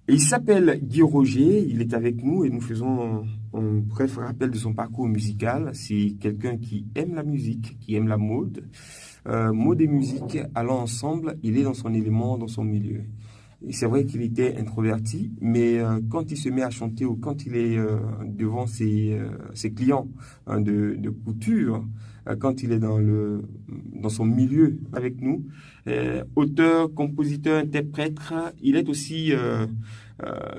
Il s'appelle Guy Roger, il est avec nous et nous faisons un bref rappel de son parcours musical. C'est quelqu'un qui aime la musique, qui aime la mode. Mode et musique allant ensemble, il est dans son élément, dans son milieu. Et c'est vrai qu'il était introverti, mais quand il se met à chanter ou quand il est devant ses clients de couture, quand il est dans son milieu avec nous, auteur, compositeur, interprète, il est aussi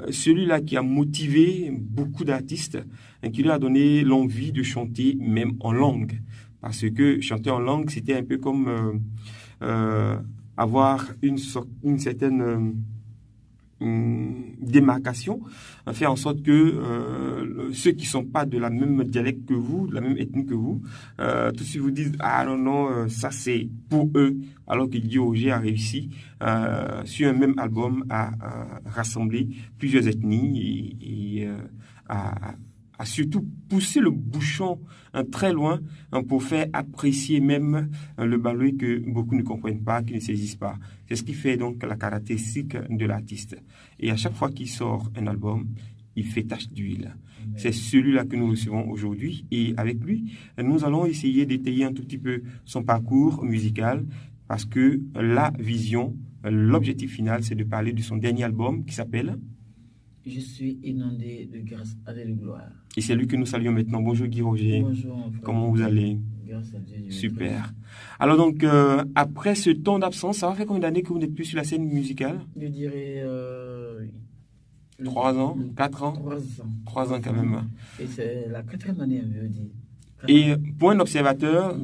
celui-là qui a motivé beaucoup d'artistes et qui leur a donné l'envie de chanter même en langue. Parce que chanter en langue, c'était un peu comme avoir une certaine démarcation, faire en sorte que ceux qui sont pas de la même dialecte que vous, de la même ethnie que vous, tout de suite vous disent ah non non ça c'est pour eux, alors que Guy Auger a réussi sur un même album à rassembler plusieurs ethnies et à surtout pousser le bouchon très loin pour faire apprécier même le baloué que beaucoup ne comprennent pas, qui ne saisissent pas. C'est ce qui fait donc la caractéristique de l'artiste. Et à chaque fois qu'il sort un album, il fait tache d'huile. C'est celui-là que nous recevons aujourd'hui. Et avec lui, nous allons essayer d'étayer un tout petit peu son parcours musical parce que la vision, l'objectif final, c'est de parler de son dernier album qui s'appelle Je suis inondé de grâce et de gloire. Et c'est lui que nous saluons maintenant. Bonjour Guy Roger. Bonjour mon frère. Comment vous allez? Grâce à Dieu. Super. Alors donc, après ce temps d'absence, ça va faire combien d'années que vous n'êtes plus sur la scène musicale? Je dirais 3 ans? 4 ans? 3 ans. 3 ans quand même. Et c'est la 4e année, je veux dire. Et pour un observateur,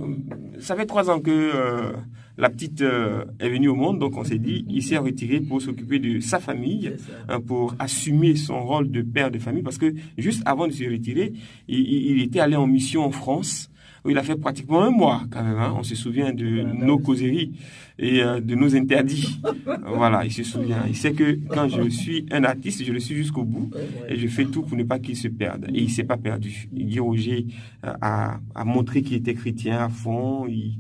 ça fait 3 ans que la petite est venue au monde, donc on s'est dit, il s'est retiré pour s'occuper de sa famille, pour assumer son rôle de père de famille, parce que juste avant de se retirer, il était allé en mission en France, où il a fait pratiquement un mois quand même, hein. On se souvient de nos causeries et de nos interdits. Voilà, il se souvient. Il sait que quand je suis un artiste, je le suis jusqu'au bout et je fais tout pour ne pas qu'il se perde. Et il ne s'est pas perdu. Guy Roger a montré qu'il était chrétien à fond. Il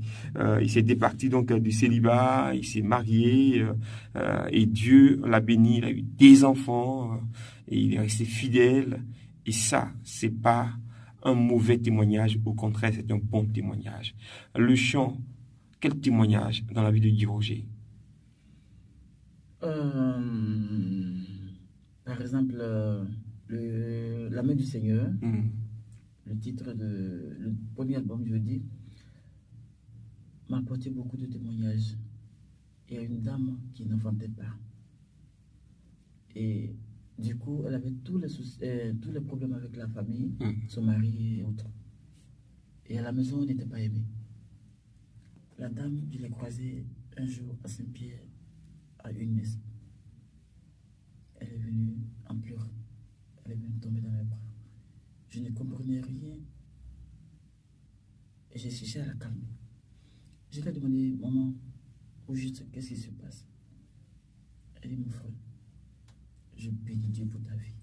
s'est départi donc du célibat, il s'est marié et Dieu l'a béni. Il a eu des enfants et il est resté fidèle. Et ça, c'est pas un mauvais témoignage, au contraire, c'est un bon témoignage. Le chant, quel témoignage dans la vie de Guy Roger? Par exemple, La main du Seigneur, le titre le premier album, je veux dire, m'a apporté beaucoup de témoignages. Il y a une dame qui n'enfantait pas. Et du coup, elle avait tous les problèmes avec la famille, son mari et autres. Et à la maison, on n'était pas aimé. La dame, je l'ai croisée un jour à Saint-Pierre, à une messe. Elle est venue en pleurant. Elle est venue tomber dans mes bras. Je ne comprenais rien. Et j'ai cherché à la calmer. Je lui ai demandé, maman, au juste, qu'est-ce qui se passe? Elle dit, mon frère, je bénis Dieu pour ta vie.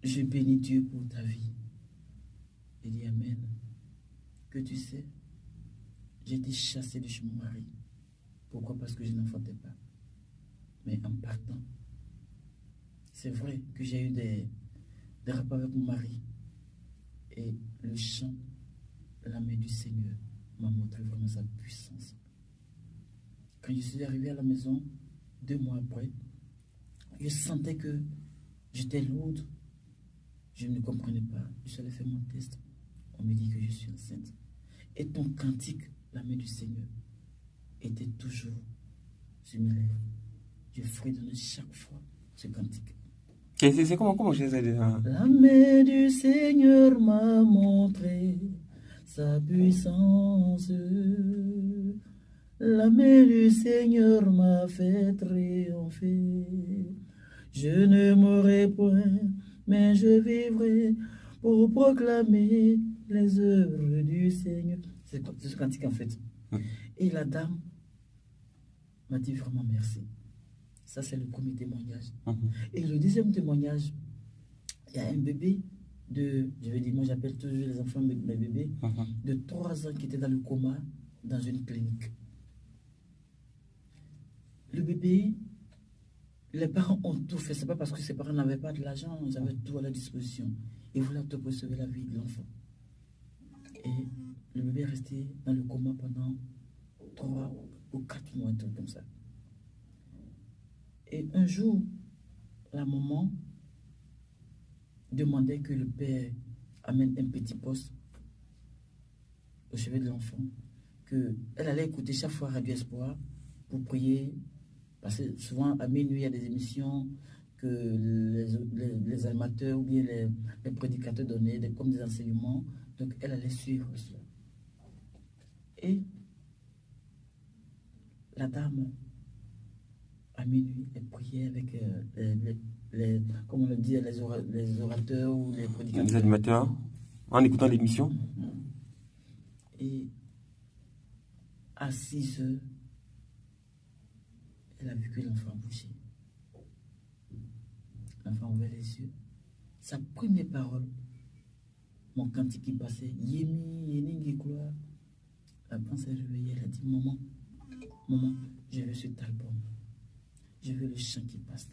Je bénis Dieu pour ta vie. Il dit Amen. Que tu sais, j'ai été chassée de chez mon mari. Pourquoi? Parce que je n'enfantais pas. Mais en partant, c'est vrai que j'ai eu des rapports avec mon mari. Et le chant, la main du Seigneur, m'a montré vraiment sa puissance. Quand je suis arrivé à la maison, 2 mois après, je sentais que j'étais lourde. Je ne comprenais pas. Je suis allé faire mon test. On me dit que je suis enceinte. Et ton cantique, la main du Seigneur, était toujours sur mes lèvres. Je fredonnais chaque fois ce cantique. C'est comment je sais déjà? La main du Seigneur m'a montré sa puissance. La main du Seigneur m'a fait triompher. Je ne mourrai point, mais je vivrai pour proclamer les œuvres du Seigneur. C'est ce cantique en fait. Et la dame m'a dit vraiment merci. Ça, c'est le premier témoignage. Et le deuxième témoignage, il y a un bébé je vais dire, moi j'appelle toujours les enfants mes bébés, de 3 ans qui était dans le coma dans une clinique. Le bébé Les parents ont tout fait. Ce n'est pas parce que ses parents n'avaient pas de l'argent, ils avaient tout à leur disposition. Ils voulaient tout pour sauver la vie de l'enfant. Et le bébé est resté dans le coma pendant 3 ou 4 mois, un truc comme ça. Et un jour, la maman demandait que le père amène un petit poste au chevet de l'enfant, qu'elle allait écouter chaque fois Radio Espoir pour prier, parce que souvent à minuit il y a des émissions que les animateurs ou bien les prédicateurs donnaient comme des enseignements, donc elle allait suivre cela. Et la dame, à minuit, elle priait avec comme on le dit, les orateurs ou les prédicateurs. Les animateurs, en écoutant l'émission. Et à 6 heures, elle a vu que l'enfant bougeait. L'enfant ouvert les yeux. Sa première parole, mon cantique qui passait, Yemi, Yeningi, quoi. La princesse s'est réveillée, elle a dit, maman, je veux cet album. Je veux le chant qui passe.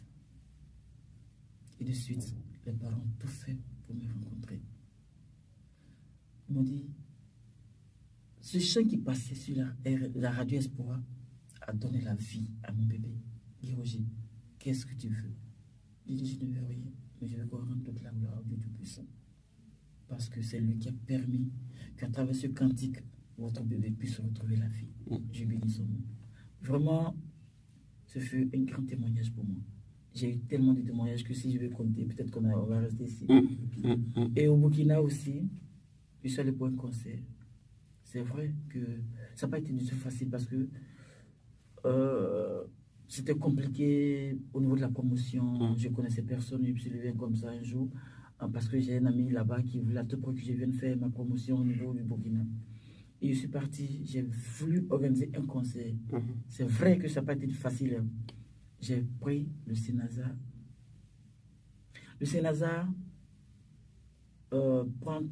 Et de suite, les parents ont tout fait pour me rencontrer. Ils m'ont dit, ce chant qui passait sur la Radio Espoir a donné la vie à mon bébé. Guy Roger, qu'est-ce que tu veux? J'ai dit, je ne veux rien, mais je veux qu'on rende toute la gloire au Dieu Tout-Puissant. Parce que c'est lui qui a permis qu'à travers ce cantique, votre bébé puisse retrouver la vie. Je bénis son nom. Vraiment, ce fut un grand témoignage pour moi. J'ai eu tellement de témoignages que si je vais compter, peut-être qu'on va rester ici. Et au Burkina aussi, je suis allé pour un concert. C'est vrai que ça n'a pas été du tout facile parce que c'était compliqué au niveau de la promotion. Je connaissais personne, je me suis levé comme ça un jour parce que j'ai un ami là-bas qui voulait à tout prix que je vienne faire ma promotion au niveau du Burkina. Et je suis parti, j'ai voulu organiser un concert. C'est vrai que ça n'a pas été facile. J'ai pris le Saint-Nazaire. Le Saint-Nazaire prend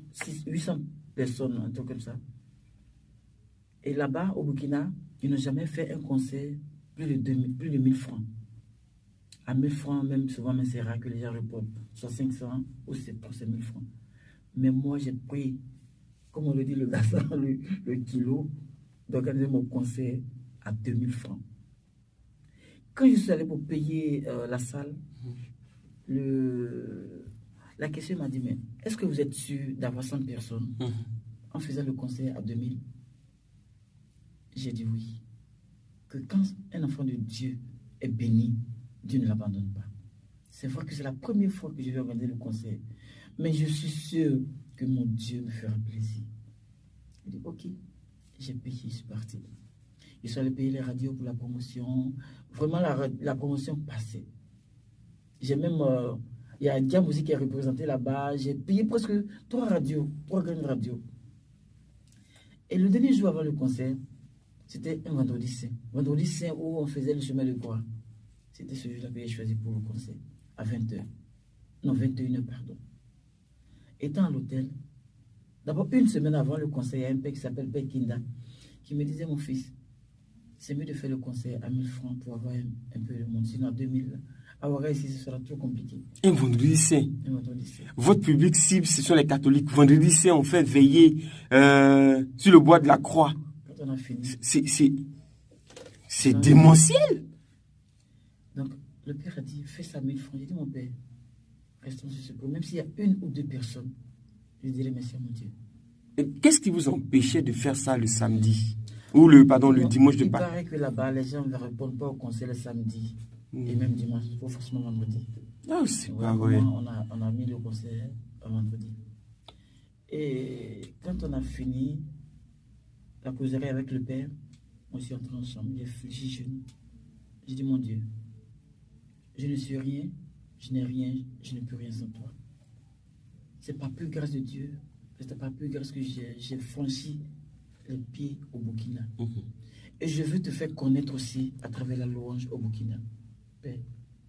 800 personnes, un truc comme ça. Et là-bas, au Burkina, ils n'ont jamais fait un concert plus de 1000 francs. À 1000 francs, même souvent, c'est rare que les gens répondent. Soit 500 ou c'est 1000 francs. Mais moi, j'ai pris, comme on le dit, le kilo, d'organiser mon concert à 2000 francs. Quand je suis allé pour payer la salle, la question m'a dit, mais est-ce que vous êtes sûr d'avoir 100 personnes en faisant le concert à 2000? J'ai dit oui. Que quand un enfant de Dieu est béni, Dieu ne l'abandonne pas. C'est vrai que c'est la première fois que je vais organiser le concert. Mais je suis sûr que mon Dieu me fera plaisir. J'ai dit, ok, j'ai payé, je suis parti. Je suis allé payer les radios pour la promotion. Vraiment, la promotion passait. J'ai même... il y a Dia Musique qui est représenté là-bas. J'ai payé presque 3 grandes radios. Et le dernier jour avant le concert, c'était un vendredi saint. Vendredi saint où on faisait le chemin de croix. C'était ce jour-là que j'ai choisi pour le concert. À 20h. Non, 21h, pardon. Étant à l'hôtel, d'abord une semaine avant le concert, il y a un père qui s'appelle Père Kinda, qui me disait, mon fils, c'est mieux de faire le concert à 1000 francs pour avoir un peu de monde. Sinon à 2000, avoir ici, ce sera trop compliqué. Un vendredi saint. Un vendredi saint. Votre public cible, ce sont les catholiques. Vendredi saint, on fait veiller sur le bois de la croix. Quand on a fini. C'est démentiel. Donc, le père a dit, fais ça à 1000 francs. J'ai dit, mon père, restons sur ce point. Même s'il y a 1 ou 2 personnes, je dirais merci à mon Dieu. Qu'est-ce qui vous empêchait de faire ça le samedi? Ou le dimanche de Pâques? Il paraît que là-bas, les gens ne répondent pas au concert le samedi. Et même dimanche, il faut forcément vendredi. Ah, c'est pas vrai. On a mis le concert à vendredi. Et quand on a fini la causerie avec le père, on s'est entrés ensemble. J'ai dit, mon Dieu, je ne suis rien, je n'ai rien, je ne peux rien sans toi. C'est pas plus grâce de Dieu, c'est pas plus grâce que j'ai franchi les pieds au Burkina. Et je veux te faire connaître aussi à travers la louange au Burkina. Père,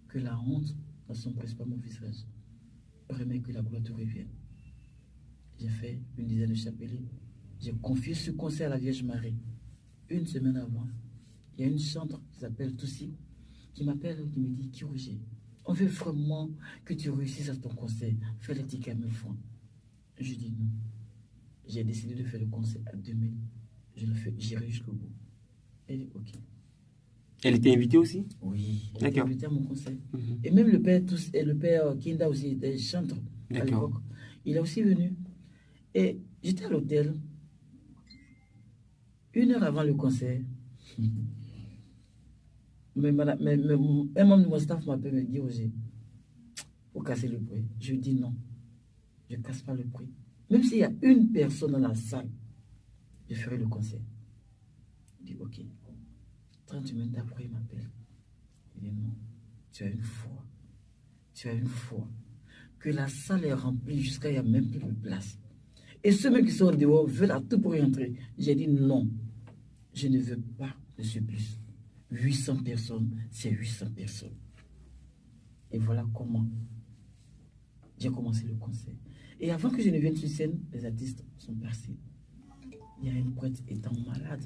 que la honte ne s'empresse pas mon visage. Permets que la gloire te revienne. J'ai fait une dizaine de chapelets. J'ai confié ce concert à la Vierge Marie. Une semaine avant, il y a une chantre qui s'appelle Toussi qui m'appelle, qui me dit, Kiroger, on veut vraiment que tu réussisses à ton concert. Fais les tickets à 1000 francs. Je dis non. J'ai décidé de faire le concert à 2000. Je le fais, j'irai jusqu'au bout. Elle dit ok. Elle était invitée aussi? Oui, elle était invitée à mon concert. Mhm. Et même le père Kinda aussi était chanteur à l'époque. Il est aussi venu. Et j'étais à l'hôtel. 1 heure avant le concert. Mais un membre de mon staff m'appelle me dit Roger, faut casser le prix. Je dis non. Je ne casse pas le prix. Même s'il y a une personne dans la salle, je ferai le concert. Il dit ok. 30 minutes après, il m'appelle. Il dit non, tu as une foi. Tu as une foi. Que la salle est remplie jusqu'à il n'y a même plus de place. Et ceux mêmes qui sont dehors veulent à tout pour y entrer. J'ai dit non, je ne veux pas de surplus. 800 personnes, c'est 800 personnes. Et voilà comment j'ai commencé le concert. Et avant que je ne vienne sur scène, les artistes sont passés. Il y a un prêtre étant malade.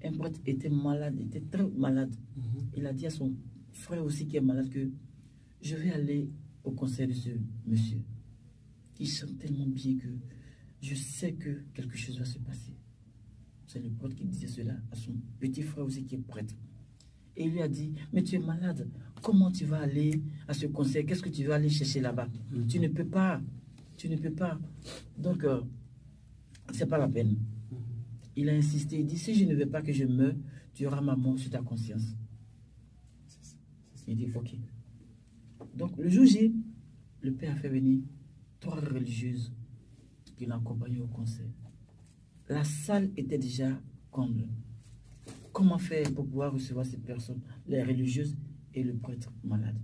Un prêtre était malade, était très malade. Il a dit à son frère aussi qui est malade que je vais aller au concert de ce monsieur. Il chante tellement bien que je sais que quelque chose va se passer. C'est le prêtre qui disait cela à son petit frère aussi qui est prêtre. Et il lui a dit, mais tu es malade, comment tu vas aller à ce concert? Qu'est-ce que tu vas aller chercher là-bas? Tu ne peux pas, tu ne peux pas. Donc, c'est pas la peine. Il a insisté, il dit, si je ne veux pas que je meure, tu auras ma mort sur ta conscience. Il dit, ok. Donc, le jour J, le père a fait venir 3 religieuses qui l'ont accompagné au concert. La salle était déjà comble. Comment faire pour pouvoir recevoir ces personnes, les religieuses et le prêtre malade?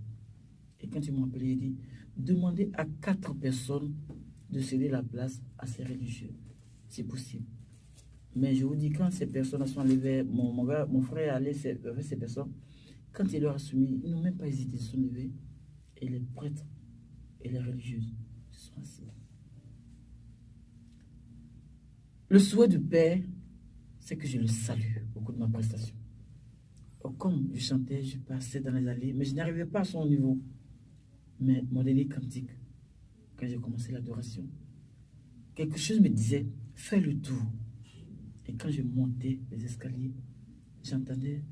Et quand ils m'ont appelé, il dit, demandez à 4 personnes de céder la place à ces religieux. C'est possible. Mais je vous dis, quand ces personnes sont levées, mon frère est allé vers ces personnes, quand il leur a soumis, ils n'ont même pas hésité, ils se sont levés. Et les prêtres et les religieuses se sont assis. Le souhait du Père, c'est que je le salue au cours de ma prestation. Alors, comme je chantais, je passais dans les allées, mais je n'arrivais pas à son niveau. Mais mon dernier cantique, quand j'ai commencé l'adoration, quelque chose me disait, fais le tour. Et quand je montais les escaliers, j'entendais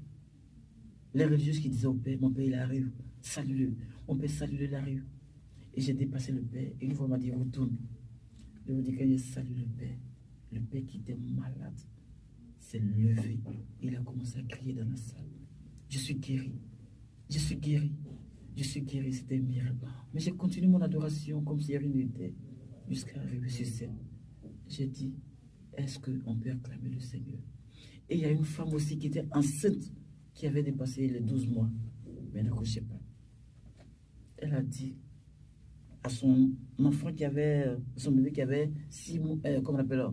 les religieuses qui disaient au Père, mon Père il arrive, salue-le, mon Père salue-le, il arrive. Et j'ai dépassé le Père, et une fois il m'a dit, retourne. Je vous dis, quand j'ai salué le Père qui était malade s'est levé. Il a commencé à crier dans la salle. Je suis guéri, je suis guéri, je suis guéri, c'était un miracle. Mais j'ai continué mon adoration comme si rien n'était, jusqu'à arriver sur scène. J'ai dit, est-ce qu'on peut acclamer le Seigneur? Et il y a une femme aussi qui était enceinte, qui avait dépassé les 12 mois, mais n'accouchait pas. Elle a dit à son enfant qui avait, son bébé qui avait 6 mois, comment on appelle,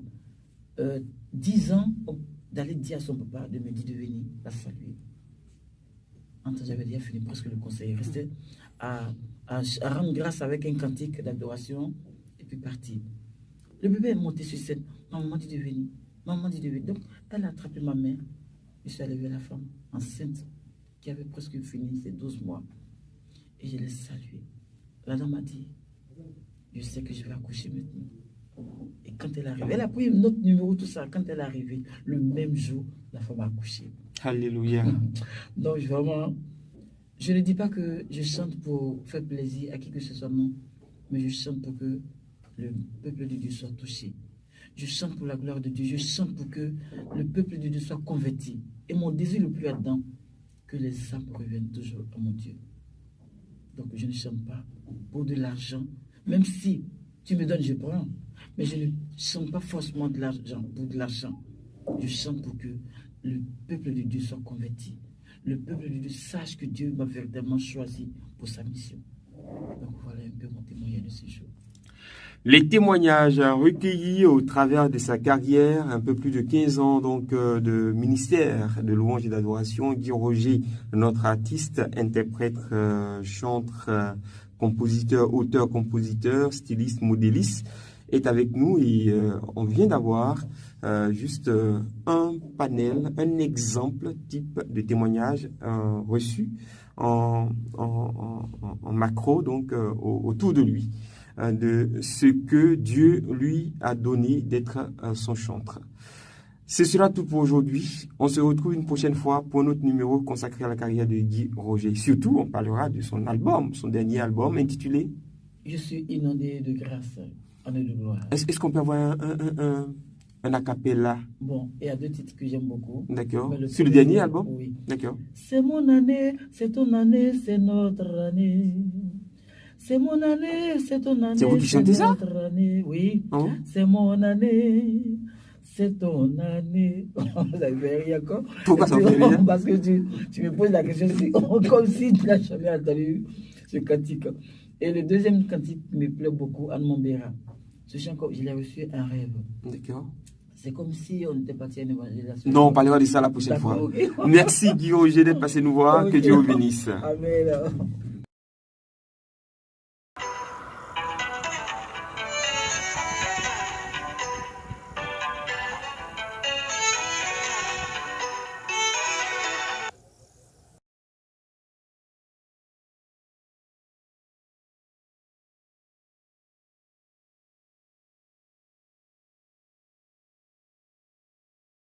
10 ans, d'aller dire à son papa de me dire de venir la saluer. J'avais déjà fini presque le conseil. Il restait à rendre grâce avec un cantique d'adoration et puis partir. Le bébé est monté sur scène. Maman dit de venir. Maman dit de venir. Donc, elle a attrapé ma main. Je suis allé vers la femme enceinte qui avait presque fini ses 12 mois. Et je l'ai saluée. La dame m'a dit, je sais que je vais accoucher maintenant. Et quand elle est arrivée, elle a pris notre numéro, tout ça. Quand elle est arrivée, le même jour, la femme a accouché. Alléluia. Donc vraiment, je ne dis pas que je chante pour faire plaisir à qui que ce soit, non. Mais je chante pour que le peuple de Dieu soit touché. Je chante pour la gloire de Dieu. Je chante pour que le peuple de Dieu soit converti. Et mon désir le plus ardent, que les âmes reviennent toujours à mon Dieu. Donc je ne chante pas pour de l'argent. Même si tu me donnes, je prends. Mais je ne chante pas forcément de l'argent pour de l'argent. Je chante pour que le peuple de Dieu soit converti. Le peuple de Dieu sache que Dieu m'a véritablement choisi pour sa mission. Donc voilà un peu mon témoignage de ce jour. Les témoignages recueillis au travers de sa carrière, un peu plus de 15 ans donc de ministère de louange et d'adoration. Guy Roger, notre artiste, interprète, chanteur, compositeur, auteur-compositeur, styliste, modéliste. est avec nous et on vient d'avoir juste un panel, un exemple type de témoignage reçu en macro, donc autour de lui, de ce que Dieu lui a donné d'être son chantre. C'est cela tout pour aujourd'hui. On se retrouve une prochaine fois pour un autre numéro consacré à la carrière de Guy Roger. Surtout, on parlera de son album, son dernier album intitulé « Je suis inondé de grâce, en de gloire ». Est-ce qu'on peut avoir un a cappella? Bon, il y a deux titres que j'aime beaucoup. D'accord. C'est le dernier album? Oui. D'accord. C'est mon année, c'est ton année, c'est notre année. C'est mon année, c'est ton année. C'est vous qui chantez ça? Année. Oui. Oh. C'est mon année. C'est ton année. Ça fait rire encore. Pourquoi ça fait rire? Parce que tu me poses la question comme si tu n'as jamais entendu ce cantique. Et le deuxième cantique me plaît beaucoup, Anne Mombera. Ce chant, je l'ai reçu un rêve. D'accord. C'est comme si on était parti à une évangélisation. Non, on parlera de ça la prochaine fois. Merci Guy Roger d'être passé nous voir. Okay. Que Dieu vous bénisse. Amen.